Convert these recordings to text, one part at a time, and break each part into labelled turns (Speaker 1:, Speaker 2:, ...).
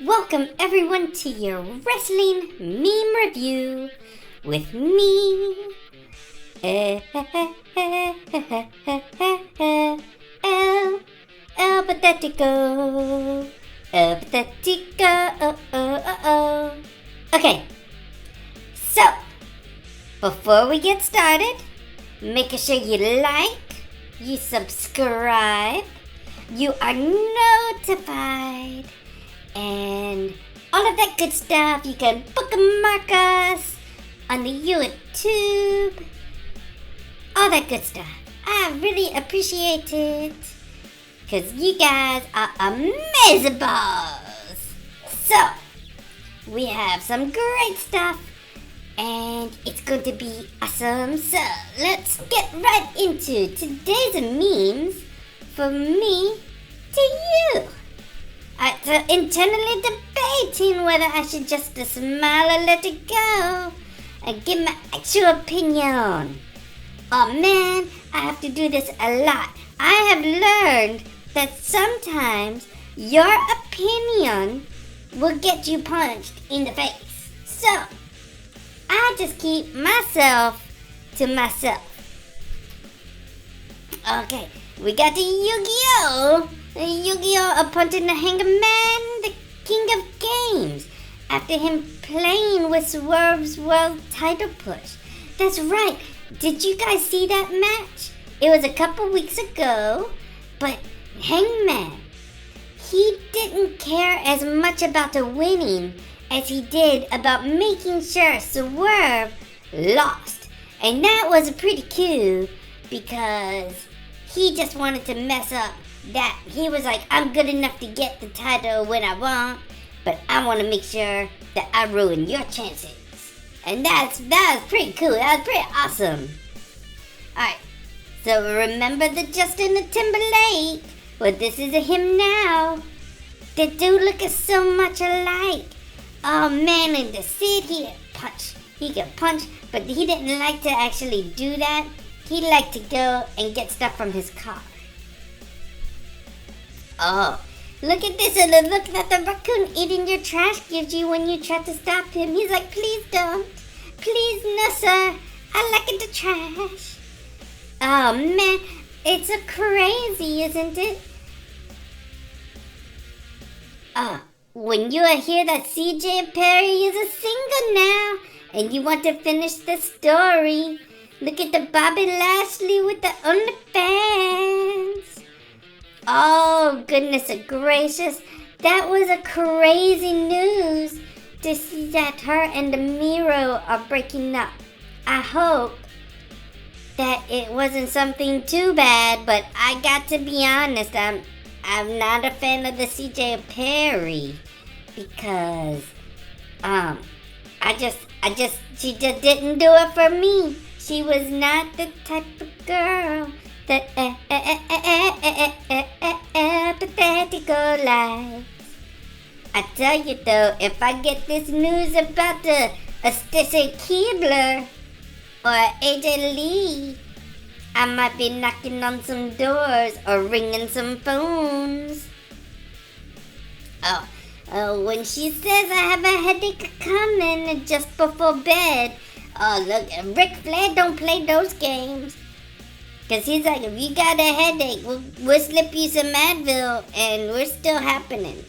Speaker 1: Welcome everyone to your wrestling meme review with me, El Pathetico. Okay, so before we get started, make sure you like, you subscribe, you are notified, and all of that good stuff. You can bookmark us on the YouTube, all that good stuff. I really appreciate it, because you guys are amazing balls. So, we have some great stuff, and it's going to be awesome. So, let's get right into today's memes from me to you. So internally debating whether I should just smile or let it go and give my actual opinion. Oh man, I have to do this a lot. I have learned that sometimes your opinion will get you punched in the face. So, I just keep myself to myself. Okay, we got the Yu-Gi-Oh! Yu-Gi-Oh! Appointed the Hangman, the king of games, after him playing with Swerve's world title push. That's right. Did you guys see that match? It was a couple weeks ago, but Hangman, he didn't care as much about the winning as he did about making sure Swerve lost. And that was pretty cool because he just wanted to mess up that. He was like, I'm good enough to get the title when I want, but I want to make sure that I ruin your chances. And that was pretty cool. That was pretty awesome. Alright, so remember the Justin Timberlake? Well, this is him now. The dude looking so much alike. Oh man, and to sit here, punch. He could punch, but he didn't like to actually do that. He liked to go and get stuff from his car. Oh, look at this, and the look that the raccoon eating your trash gives you when you try to stop him. He's like, please don't. Please, no sir. I like it, the trash. Oh man, it's a crazy, isn't it? When you hear that CJ Perry is a single now, and you want to finish the story, look at the Bobby Lashley with the OnlyFans. Oh, goodness gracious. That was a crazy news to see that her and Miro are breaking up. I hope that it wasn't something too bad, but I got to be honest, I'm not a fan of the CJ Perry because she just didn't do it for me. She was not the type of girl that Pathetico likes. I tell you though, if I get this news about the Stacy Keebler or AJ Lee, I might be knocking on some doors or ringing some phones. When she says I have a headache coming just before bed, oh look, Ric Flair don't play those games. Cause he's like, if you got a headache, we'll slip you some Advil and we're still happening.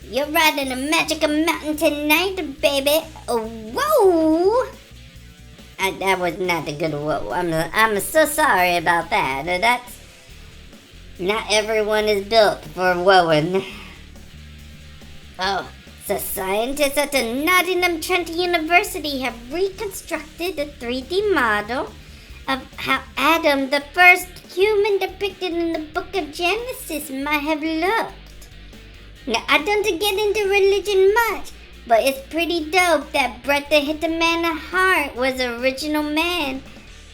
Speaker 1: You're riding a magical mountain tonight, baby. Oh, whoa! That was not a good whoa. I'm so sorry about that. That's not everyone is built for whoaing. Oh, so scientists at the Nottingham Trent University have reconstructed a 3D model of how Adam, the first human depicted in the book of Genesis, might have looked. Now, I don't get into religion much, but it's pretty dope that Bret the Hitman Hart was the original man.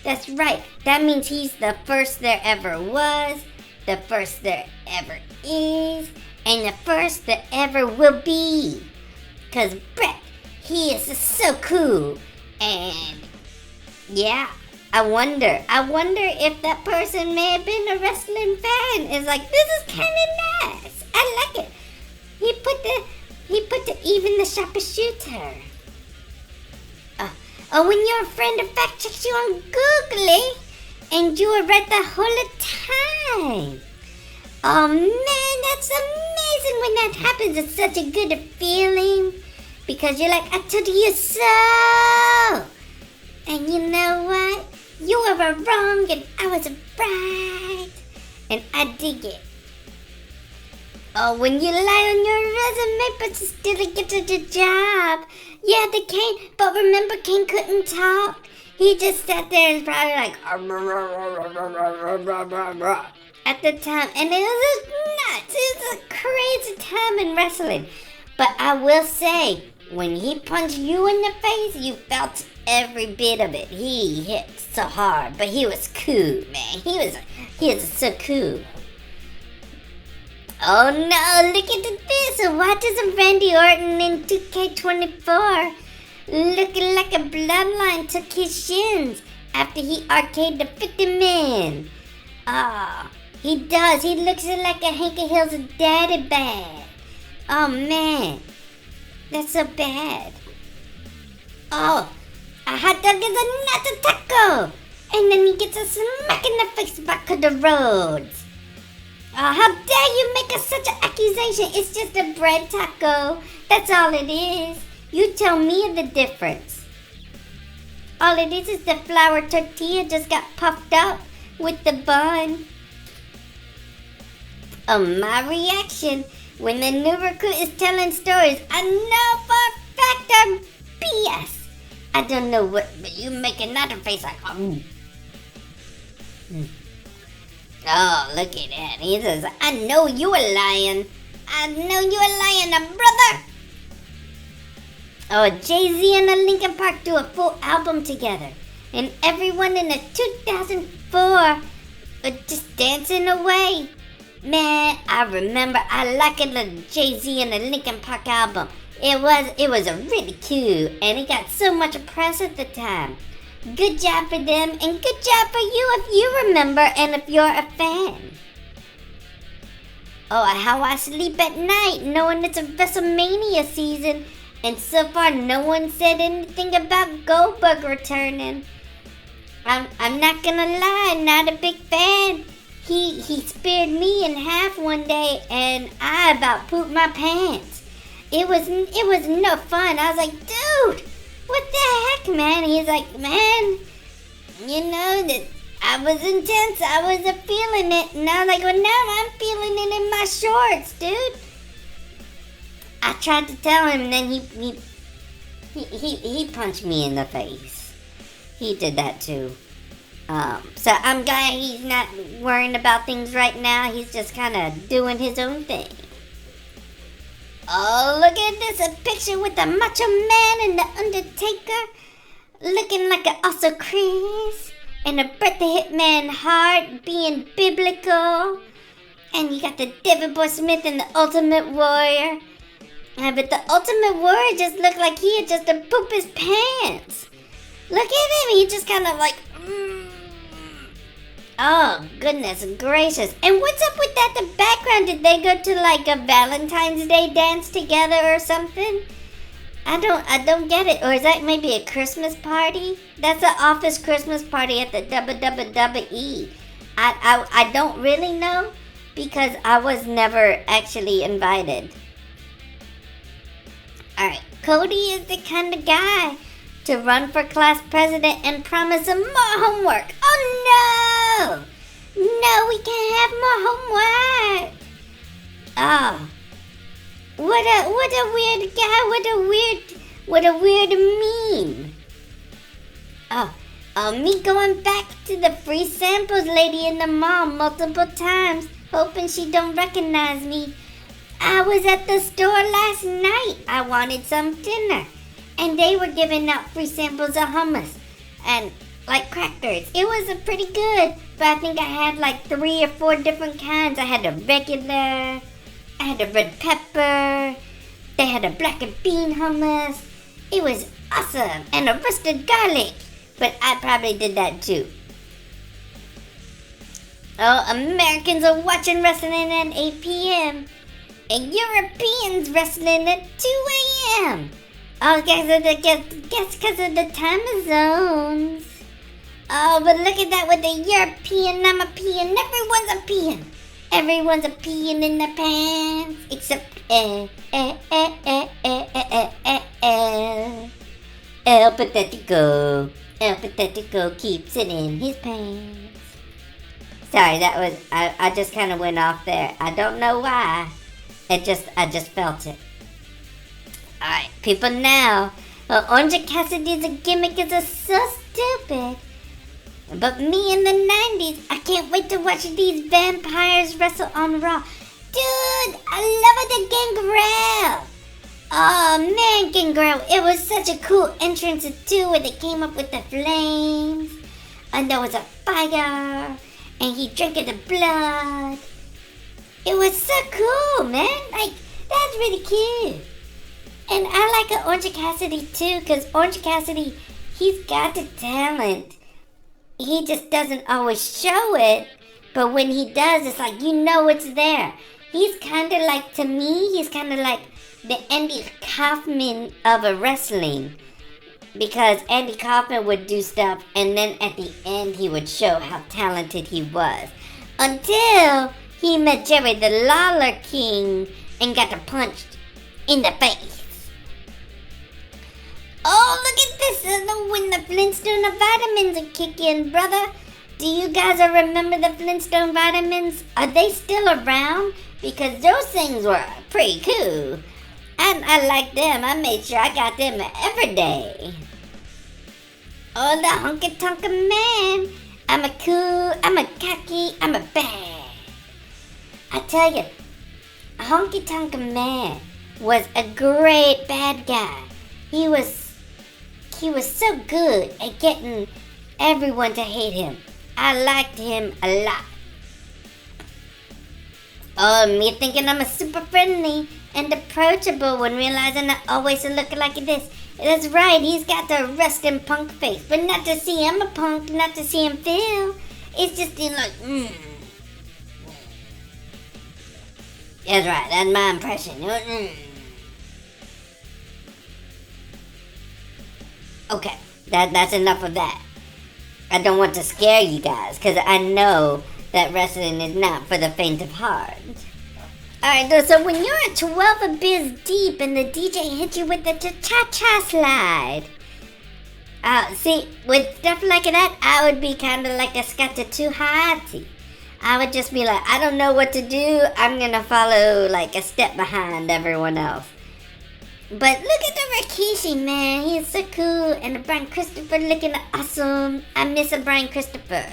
Speaker 1: That's right, that means he's the first there ever was, the first there ever is, and the first there ever will be. Cause Bret, he is so cool, and yeah, I wonder if that person may have been a wrestling fan. It's like, this is kind of nice. I like it. He put even the sharpshooter. When your friend fact checks you on Google, and you were right the whole time. Oh man, that's amazing when that happens. It's such a good feeling. Because you're like, I told you so. And you know what? You were wrong and I was right. And I dig it. Oh, when you lie on your resume but you still get the job. Yeah, the Kane. But remember, Kane couldn't talk. He just sat there and probably like at the time. And it was just nuts. It was a crazy time in wrestling. But I will say, when he punched you in the face, you felt every bit of it. He hit so hard, but he was cool, man. He was so cool. Oh no, look at this. Why doesn't Randy Orton in 2K24 looking like a bloodline took his shins after he arcaded the 50 man? Oh, he does. He looks like a Hank Hill's daddy bag. Oh man. That's so bad. Oh, a hot dog is not a taco. And then he gets a smack in the face back of the roads. Oh, how dare you make such an accusation? It's just a bread taco. That's all it is. You tell me the difference. All it is the flour tortilla just got puffed up with the bun. Oh, my reaction when the new recruit is telling stories, I know for a fact I'm BS. I don't know what, but you make another face like, oh, look at that. He says, I know you a lion. I know you a lion, brother. Oh, Jay-Z and the Linkin Park do a full album together. And everyone in the 2004 were just dancing away. Man, I remember I liked the Jay-Z and the Linkin Park album. It was a really cool, and it got so much press at the time. Good job for them, and good job for you if you remember and if you're a fan. Oh, how I sleep at night knowing it's a WrestleMania season, and so far no one said anything about Goldberg returning. I'm not gonna lie, not a big fan. He speared me in half one day, and I about pooped my pants. It was no fun. I was like, dude, what the heck, man? He's like, man, you know that I was intense. I was feeling it, and I was like, well, now I'm feeling it in my shorts, dude. I tried to tell him, and then he punched me in the face. He did that too. So I'm glad he's not worrying about things right now. He's just kind of doing his own thing. Oh, look at this, a picture with the Macho Man and the Undertaker. Looking like an also Chris. And a Bret the Hitman Hart being biblical. And you got the David Boy Smith and the Ultimate Warrior. But the Ultimate Warrior just looked like he had just to poop his pants. Look at him, he just kind of like... Oh, goodness gracious. And what's up with that, the background? Did they go to like a Valentine's Day dance together or something? I don't get it. Or is that maybe a Christmas party? That's an office Christmas party at the WWE. I don't really know because I was never actually invited. Alright, Cody is the kind of guy to run for class president and promise him more homework. Oh no! No, we can't have more homework. Oh, what a weird guy. What a weird meme. Oh, me going back to the free samples lady in the mall multiple times, hoping she don't recognize me. I was at the store last night. I wanted some dinner. And they were giving out free samples of hummus and like crackers. It was pretty good, but I think I had like 3 or 4 different kinds. I had a regular, I had a red pepper, they had a black and bean hummus. It was awesome, and a roasted garlic, but I probably did that too. Oh, Americans are watching wrestling at 8 p.m. and Europeans wrestling at 2 a.m. damn. Oh, guess because of the time zones. Oh, but look at that with the European. I'm a peeing. Everyone's a peeing. Everyone's a peeing in their pants. Except El Pathetico. El Pathetico keeps it in his pants. Sorry, that was, I just kind of went off there. I don't know why. I just felt it. Alright, people now. Orange Cassidy's gimmick is so stupid. But me in the 90s, I can't wait to watch these vampires wrestle on Raw. Dude, I love the Gangrel. Oh man, Gangrel, it was such a cool entrance too, where they came up with the flames. And there was a fire. And he drank the blood. It was so cool, man. Like, that's really cute. And I like Orange Cassidy too, because Orange Cassidy, he's got the talent. He just doesn't always show it, but when he does, it's like, you know it's there. He's kind of like, to me, he's kind of like the Andy Kaufman of a wrestling. Because Andy Kaufman would do stuff, and then at the end, he would show how talented he was. Until he met Jerry the Lawler King and got punched in the face. Oh, look at this. When the Flintstone vitamins are kicking, brother. Do you guys remember the Flintstone vitamins? Are they still around? Because those things were pretty cool. And I like them. I made sure I got them every day. Oh, the honky tonka man. I'm a cool, I'm a cocky, I'm a bad. I tell you, Honky Tonk Man was a great bad guy. He was so good at getting everyone to hate him. I liked him a lot. Oh, me thinking I'm a super friendly and approachable when realizing I always look like this. That's right, he's got the resting punk face, but not to see him a punk, not to see him feel. It's just like, That's right, that's my impression. Okay, that's enough of that. I don't want to scare you guys, because I know that wrestling is not for the faint of heart. Alright, so when you're at 12 beers deep and the DJ hits you with the cha-cha slide. See, with stuff like that, I would be kind of like a Scatter Too Hottie. I would just be like, I don't know what to do. I'm going to follow like a step behind everyone else. But look at the Rikishi, man. He's so cool. And the Brian Christopher looking awesome. I miss a Brian Christopher.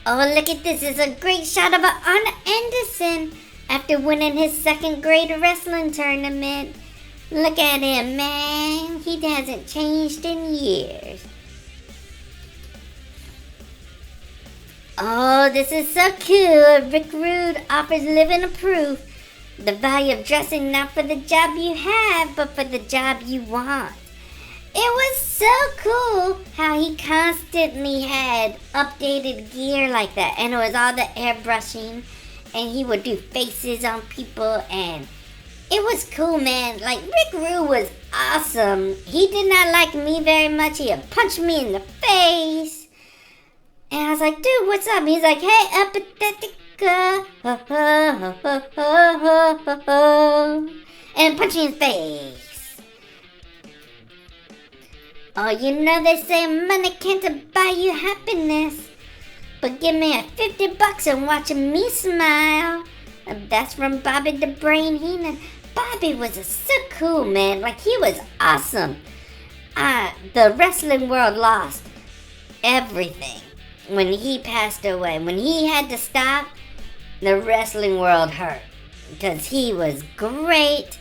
Speaker 1: Oh, look at this. It's a great shot of Arn Anderson after winning his second grade wrestling tournament. Look at him, man. He hasn't changed in years. Oh, this is so cool. Rick Rude offers living proof. The value of dressing not for the job you have, but for the job you want. It was so cool how he constantly had updated gear like that. And it was all the airbrushing. And he would do faces on people. And it was cool, man. Like, Rick Rude was awesome. He did not like me very much. He had punched me in the face. And I was like, dude, what's up? He's like, hey, Pathetico. And punch me in the face. Oh, you know they say money can't buy you happiness. But give me $50 and watch me smile. And that's from Bobby the Brain Heenan. Bobby was so cool, man. Like, he was awesome. The wrestling world lost everything when he passed away. When he had to stop, the wrestling world hurt. Because he was great.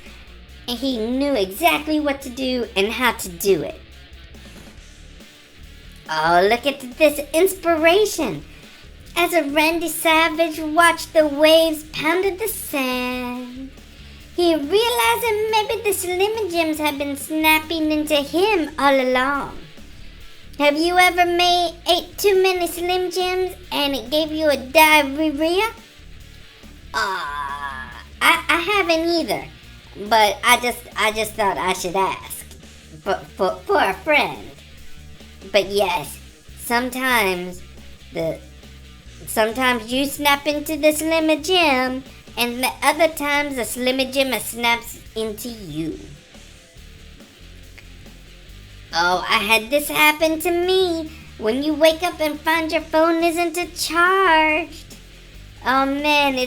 Speaker 1: And he knew exactly what to do and how to do it. Oh, look at this inspiration. As a Randy Savage watched the waves pounded the sand, he realized that maybe the Slim Jims had been snapping into him all along. Have you ever ate too many Slim Jims and it gave you a diarrhea? I haven't either. but I just thought I should ask for a friend. But yes, sometimes you snap into the Slimmer Jim, and the other times the Slimmer Jim snaps into you. Oh, I had this happen to me. When you wake up and find your phone isn't charged. Oh man,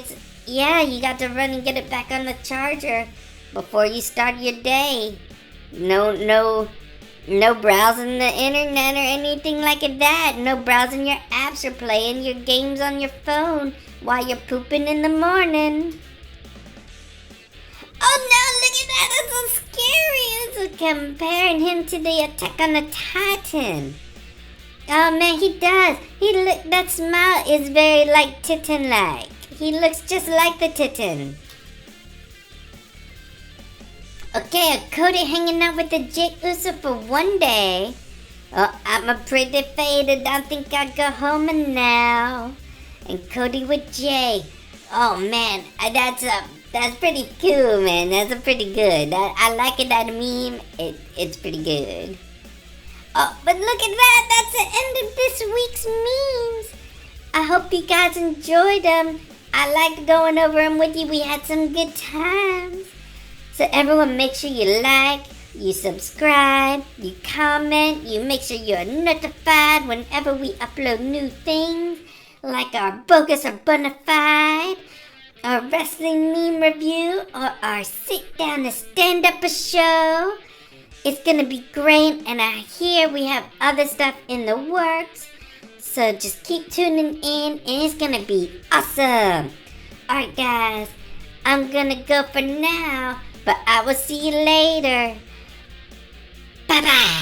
Speaker 1: you got to run and get it back on the charger before you start your day. No browsing the internet or anything like that. No browsing your apps or playing your games on your phone while you're pooping in the morning. Oh no, look at that, that's so scary. It's comparing him to the Attack on the Titan. Oh man, he does. That smile is very like Titan-like. He looks just like the Titan. Okay, Cody hanging out with the Jake Uso for one day. Oh, I'm a pretty faded. I think I'll go home now. And Cody with Jay. Oh man, that's pretty cool, man. That's pretty good. I like it, that meme. It's pretty good. Oh, but look at that. That's the end of this week's memes. I hope you guys enjoyed them. I liked going over them with you. We had some good times. So everyone, make sure you like, you subscribe, you comment, you make sure you're notified whenever we upload new things, like our Bogus or Bonafide, our wrestling meme review, or our sit down and stand up a show. It's gonna be great, and I hear we have other stuff in the works. So just keep tuning in, and it's gonna be awesome. Alright guys, I'm gonna go for now, but I will see you later. Bye bye.